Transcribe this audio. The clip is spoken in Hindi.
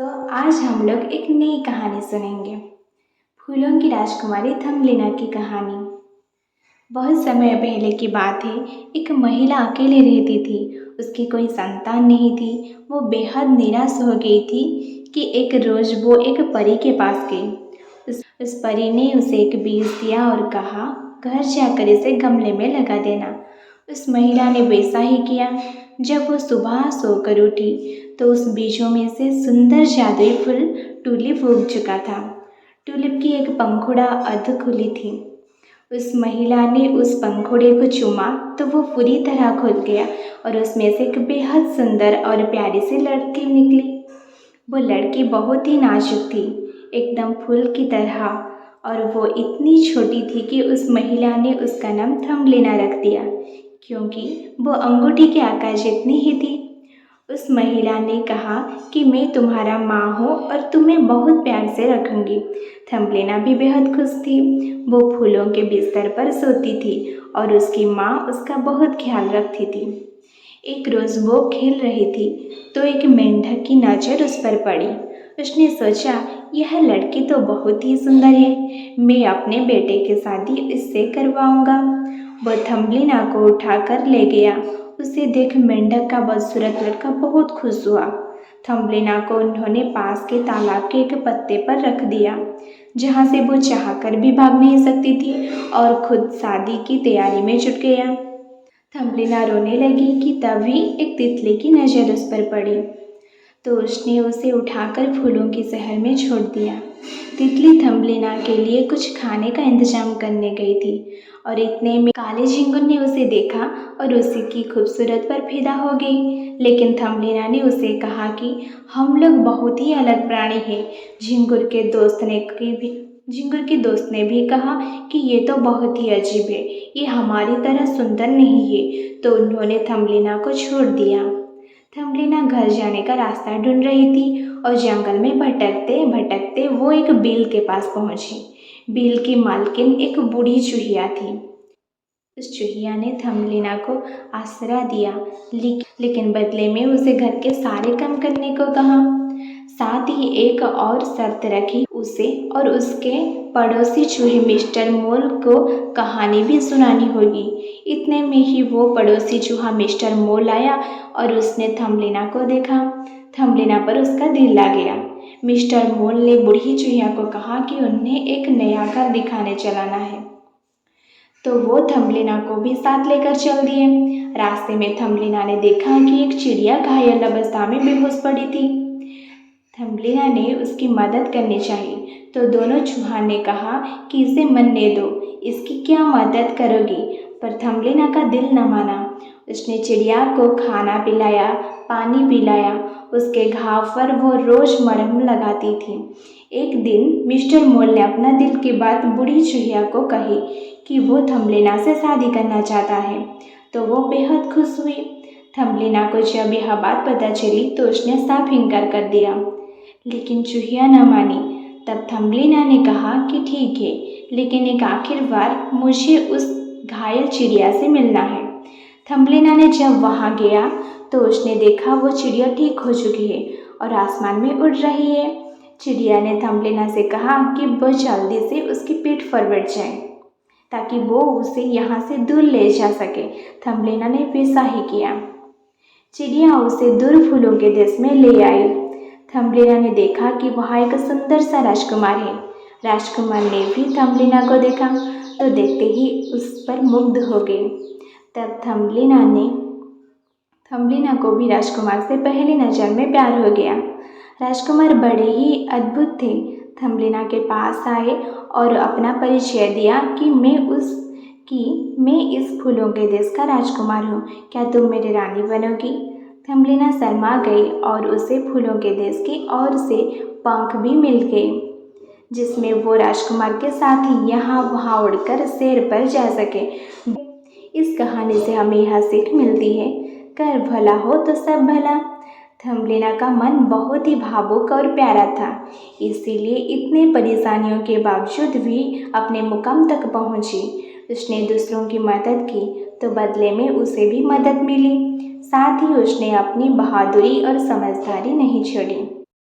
तो आज हम लोग एक नई कहानी सुनेंगे। फूलों की राजकुमारी थम्बलिना की कहानी। बहुत समय पहले की बात है। एक महिला अकेले रहती थी। उसकी कोई संतान नहीं थी। वो बेहद निराश हो गई थी कि एक रोज वो एक परी के पास गई। उस परी ने उसे एक बीज दिया और कहा, घर जाकर इसे गमले में लगा देना। उस महिला ने वैसा ही किया। जब वो सुबह सोकर उठी तो उस बीजों में से सुंदर जादुई फूल टूलिप उग चुका था। टूलिप की एक पंखुड़ा अर्ध खुली थी। उस महिला ने उस पंखुड़े को चूमा तो वो पूरी तरह खुल गया और उसमें से एक बेहद सुंदर और प्यारी सी लड़की निकली। वो लड़की बहुत ही नाजुक थी, एकदम फूल की तरह, और वो इतनी छोटी थी कि उस महिला ने उसका नाम थम्बलिना रख दिया, क्योंकि वो अंगूठी के आकार जितनी ही थी। उस महिला ने कहा कि मैं तुम्हारा माँ हूँ और तुम्हें बहुत प्यार से रखूंगी। थम्बलिना भी बेहद खुश थी। वो फूलों के बिस्तर पर सोती थी और उसकी माँ उसका बहुत ख्याल रखती थी। एक रोज़ वो खेल रही थी तो एक मेंढक की नज़र उस पर पड़ी। उसने सोचा, यह लड़की तो बहुत ही सुंदर है, मैं अपने बेटे की शादी इससे करवाऊंगा। वह थम्बलिना को उठाकर ले गया। उसे देख मेंढक का बदसूरत लड़का बहुत खुश हुआ। थम्बलिना को उन्होंने पास के तालाब के एक पत्ते पर रख दिया, जहाँ से वो चाहकर भी भाग नहीं सकती थी, और खुद शादी की तैयारी में जुट गया। थम्बलिना रोने लगी कि तभी एक तितली की नज़र उस पर पड़ी, तो उसने उसे उठाकर फूलों के शहर में छोड़ दिया। तितली थम्बलिना के लिए कुछ खाने का इंतजाम करने गई थी, और इतने में काले झिंगुर ने उसे देखा और उसी की खूबसूरत पर फिदा हो गई। लेकिन थम्बलिना ने उसे कहा कि हम लोग बहुत ही अलग प्राणी हैं। झिंगुर के दोस्त ने भी कहा कि ये तो बहुत ही अजीब है, ये हमारी तरह सुंदर नहीं है। तो उन्होंने थम्बलिना को छोड़ दिया। थम्बलिना घर जाने का रास्ता ढूंढ रही थी और जंगल में भटकते भटकते वो एक बिल के पास पहुंची। बिल की मालकिन एक बूढ़ी चूहिया थी। उस चूहिया ने थम्बलिना को आसरा दिया, लेकिन बदले में उसे घर के सारे काम करने को कहा। साथ ही एक और शर्त रखी, उसे और उसके पड़ोसी चूहे मिस्टर मोल को कहानी भी सुनानी होगी। इतने में ही वो पड़ोसी चूहा मिस्टर मोल आया और उसने थम्बलिना को देखा। थम्बलिना पर उसका दिल आ गया। मिस्टर मोल ने बूढ़ी चूहिया को कहा कि उन्हें एक नया घर दिखाने चलाना है, तो वो थम्बलिना को भी साथ लेकर चल दिए। रास्ते में थम्बलिना ने देखा कि एक चिड़िया घायल अवस्था में बेहोश पड़ी थी। थम्बलिना ने उसकी मदद करनी चाहिए, तो दोनों चूहा ने कहा कि इसे मरने दो, इसकी क्या मदद करोगी। पर थम्बलिना का दिल न माना। उसने चिड़िया को खाना पिलाया, पानी पिलाया। उसके घाव पर वो रोज मरहम लगाती थी। एक दिन मिस्टर मोल ने अपना दिल की बात बूढ़ी चूहिया को कही कि वो थम्बलिना से शादी करना चाहता है, तो वो बेहद खुश हुई। थम्बलिना को जब यह बात पता चली तो उसने साफ इनकार कर दिया, लेकिन चूहिया न मानी। तब थम्बलिना ने कहा कि ठीक है, लेकिन एक आखिर बार मुझे उस घायल चिड़िया से मिलना है। थम्बलिना ने जब वहाँ गया तो उसने देखा वो चिड़िया ठीक हो चुकी है और आसमान में उड़ रही है। चिड़िया ने थम्बलिना से कहा कि वो जल्दी से उसकी पीठ पर बैठ जाए, ताकि वो उसे यहाँ से दूर ले जा सके। थम्बलिना ने वैसा ही किया। चिड़िया उसे दूर फूलों के देश में ले आई। थम्बलिना ने देखा कि वहाँ एक सुंदर सा राजकुमार है। राजकुमार ने भी थम्बलिना को देखा तो देखते ही उस पर मुग्ध हो गए। तब थम्बलिना को भी राजकुमार से पहली नज़र में प्यार हो गया। राजकुमार बड़े ही अद्भुत थे। थम्बलिना के पास आए और अपना परिचय दिया कि मैं इस फूलों के देश का राजकुमार हूँ, क्या तुम मेरी रानी बनोगी। थम्बलिना शर्मा गई और उसे फूलों के देश की ओर से पंख भी मिल गए, जिसमें वो राजकुमार के साथ ही यहाँ वहाँ उड़कर सैर पर जा सके। इस कहानी से हमें यह सीख मिलती है, कर भला हो तो सब भला। थम्बलिना का मन बहुत ही भावुक और प्यारा था, इसीलिए इतने परेशानियों के बावजूद भी अपने मुकाम तक पहुंची। उसने दूसरों की मदद की तो बदले में उसे भी मदद मिली। साथ ही उसने अपनी बहादुरी और समझदारी नहीं छोड़ी।